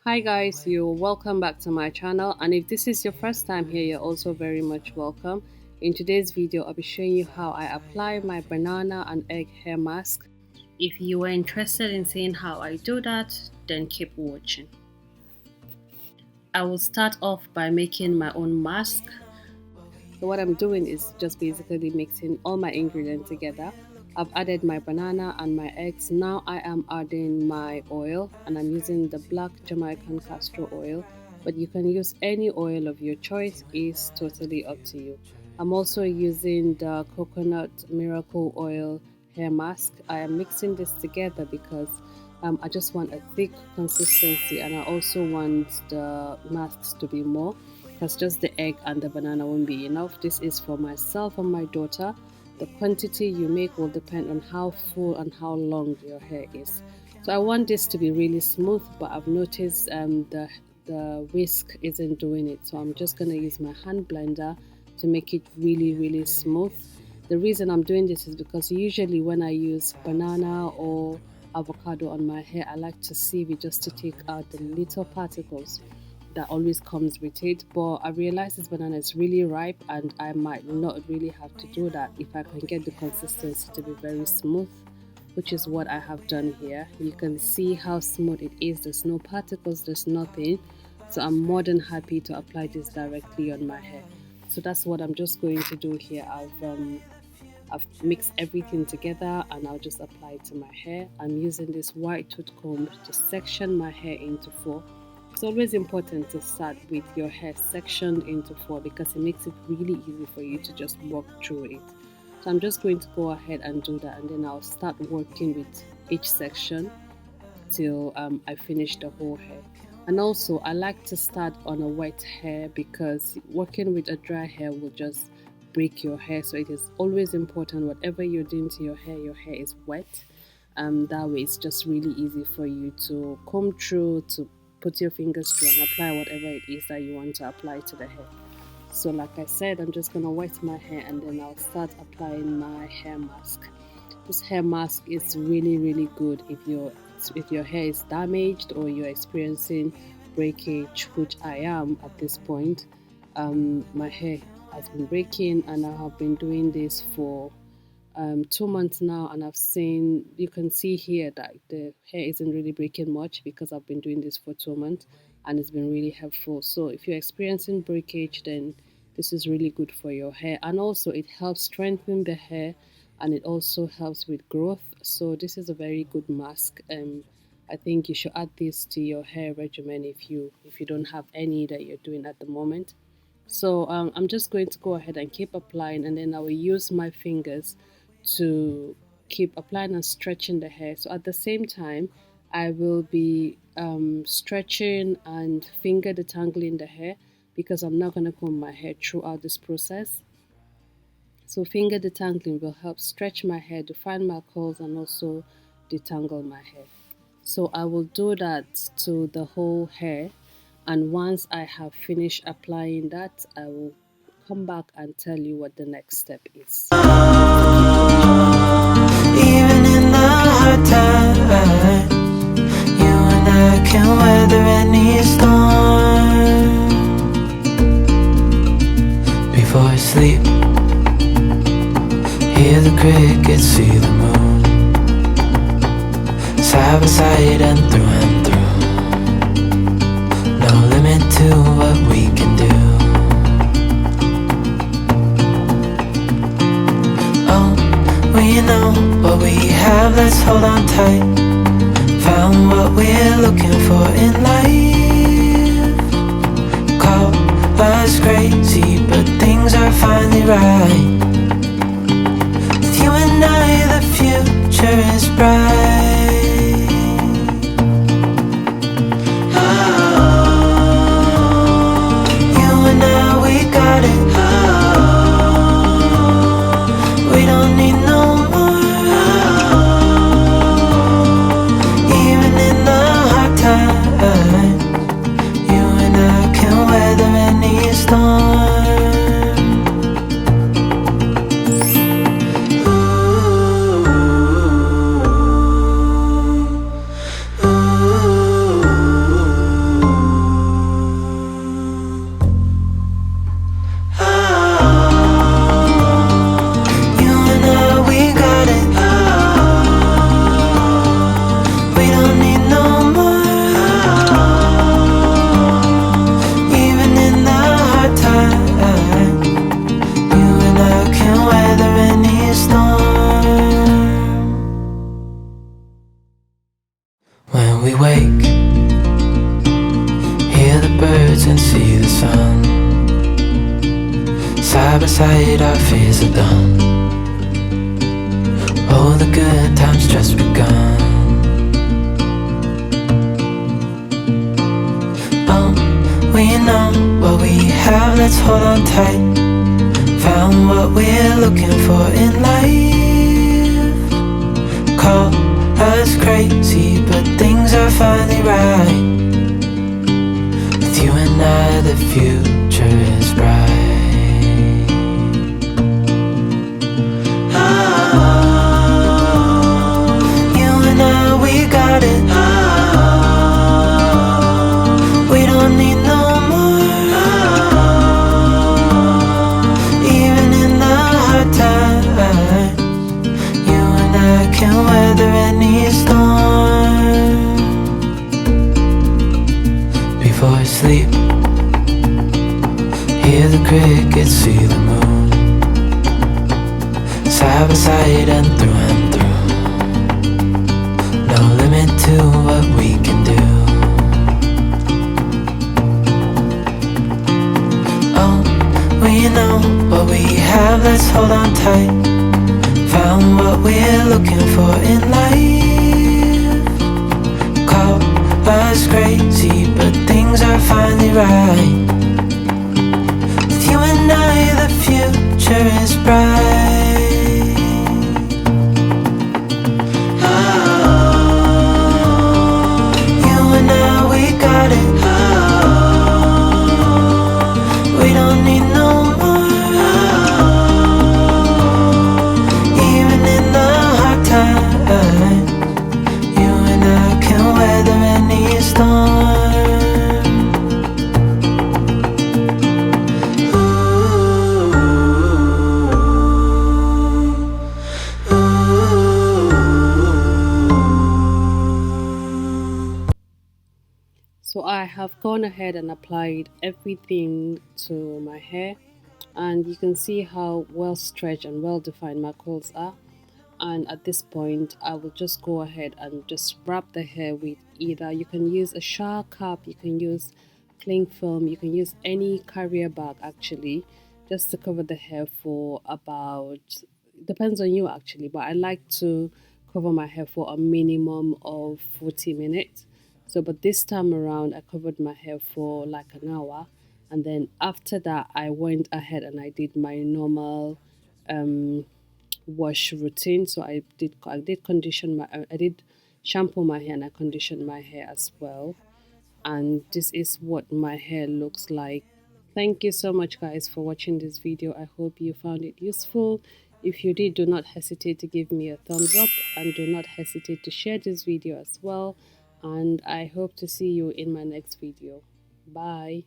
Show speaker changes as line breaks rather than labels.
Hi guys, you're welcome back to my channel, and if this is your first time here, you're also very much welcome. In today's video, I'll be showing you how I apply my banana and egg hair mask. If you are interested in seeing how I do that, then keep watching. I will start off by making my own mask. So what I'm doing is just basically mixing all my ingredients together. I've added my banana and my eggs. Now I am adding my oil, and I'm using the black Jamaican castor oil, but you can use any oil of your choice. Is totally up to you. I'm also using the coconut miracle oil hair mask. I am mixing this together because I just want a thick consistency, and I also want the masks to be more, because just the egg and the banana won't be enough. This is for myself and my daughter. The quantity you make will depend on how full and how long your hair is. So I want this to be really smooth, but I've noticed the whisk isn't doing it, so I'm just gonna use my hand blender to make it really smooth. The reason I'm doing this is because usually when I use banana or avocado on my hair, I like to sieve it just to take out the little particles that always comes with it. But I realize this banana is really ripe, and I might not really have to do that if I can get the consistency to be very smooth, which is what I have done here. You can see how smooth it is. There's no particles, there's nothing. So I'm more than happy to apply this directly on my hair. So that's what I'm just going to do here. I've mixed everything together, and I'll just apply it to my hair. I'm using this white tooth comb to section my hair into four. It's always important to start with your hair sectioned into four because it makes it really easy for you to just walk through it. So I'm just going to go ahead and do that, and then I'll start working with each section till I finish the whole hair. And also I like to start on a wet hair because working with a dry hair will just break your hair. So it is always important, whatever you're doing to your hair is wet. That way it's just really easy for you to comb through, to put your fingers through and apply whatever it is that you want to apply to the hair. So like I said, I'm just gonna wet my hair, and then I'll start applying my hair mask. This hair mask is really good if your hair is damaged or you're experiencing breakage, which I am at this point. My hair has been breaking, and I have been doing this for 2 months now, and you can see here that the hair isn't really breaking much because I've been doing this for 2 months, and it's been really helpful. So if you're experiencing breakage, then this is really good for your hair, and also it helps strengthen the hair, and it also helps with growth. So this is a very good mask. I think you should add this to your hair regimen if you don't have any that you're doing at the moment. So I'm just going to go ahead and keep applying, and then I will use my fingers to keep applying and stretching the hair. So at the same time, I will be stretching and finger detangling the hair because I'm not going to comb my hair throughout this process. So finger detangling will help stretch my hair, define my curls, and also detangle my hair. So I will do that to the whole hair, and once I have finished applying that, I will come back and tell you what the next step is.
Even in the hard times, you and I can weather any storm. Before I sleep, hear the crickets, see the moon, side by side and through. No limit to what we can do. We know what we have, let's hold on tight. Found what we're looking for in life. Call us crazy, but things are finally right. With you and I, the future is bright. You and I, we got it. We don't need no more. Even in the hard times, close and see the sun. Side by side our fears are done. All the good times just begun. We know what we have, let's hold on tight. Found what we're looking for in life. Call us crazy, but things are finally right. With you and I, the future is bright. Oh, you and I, we got it. We don't need no can weather any storm. Before I sleep, hear the crickets, see the moon. Side by side and through. No limit to what we can do. Oh, we know what we have, let's hold on tight. Found what we're looking for in life. Call us crazy, but things are finally right. With you and I, the future is bright. Oh, you and I, we got it. Oh, we don't need no more. You and I can weather any storm. Ooh, ooh.
So I have gone ahead and applied everything to my hair, and you can see how well stretched and well defined my curls are. And at this point I will just go ahead and just wrap the hair with either, you can use a shower cap, you can use cling film, you can use any carrier bag actually, just to cover the hair for about, depends on you actually, but I like to cover my hair for a minimum of 40 minutes. So but this time around I covered my hair for like an hour, and then after that I went ahead and I did my normal wash routine. So I did condition my I did shampoo my hair and I conditioned my hair as well, and this is what my hair looks like. Thank you so much guys for watching this video. I hope you found it useful. If you did, do not hesitate to give me a thumbs up and do not hesitate to share this video as well, and I hope to see you in my next video. Bye.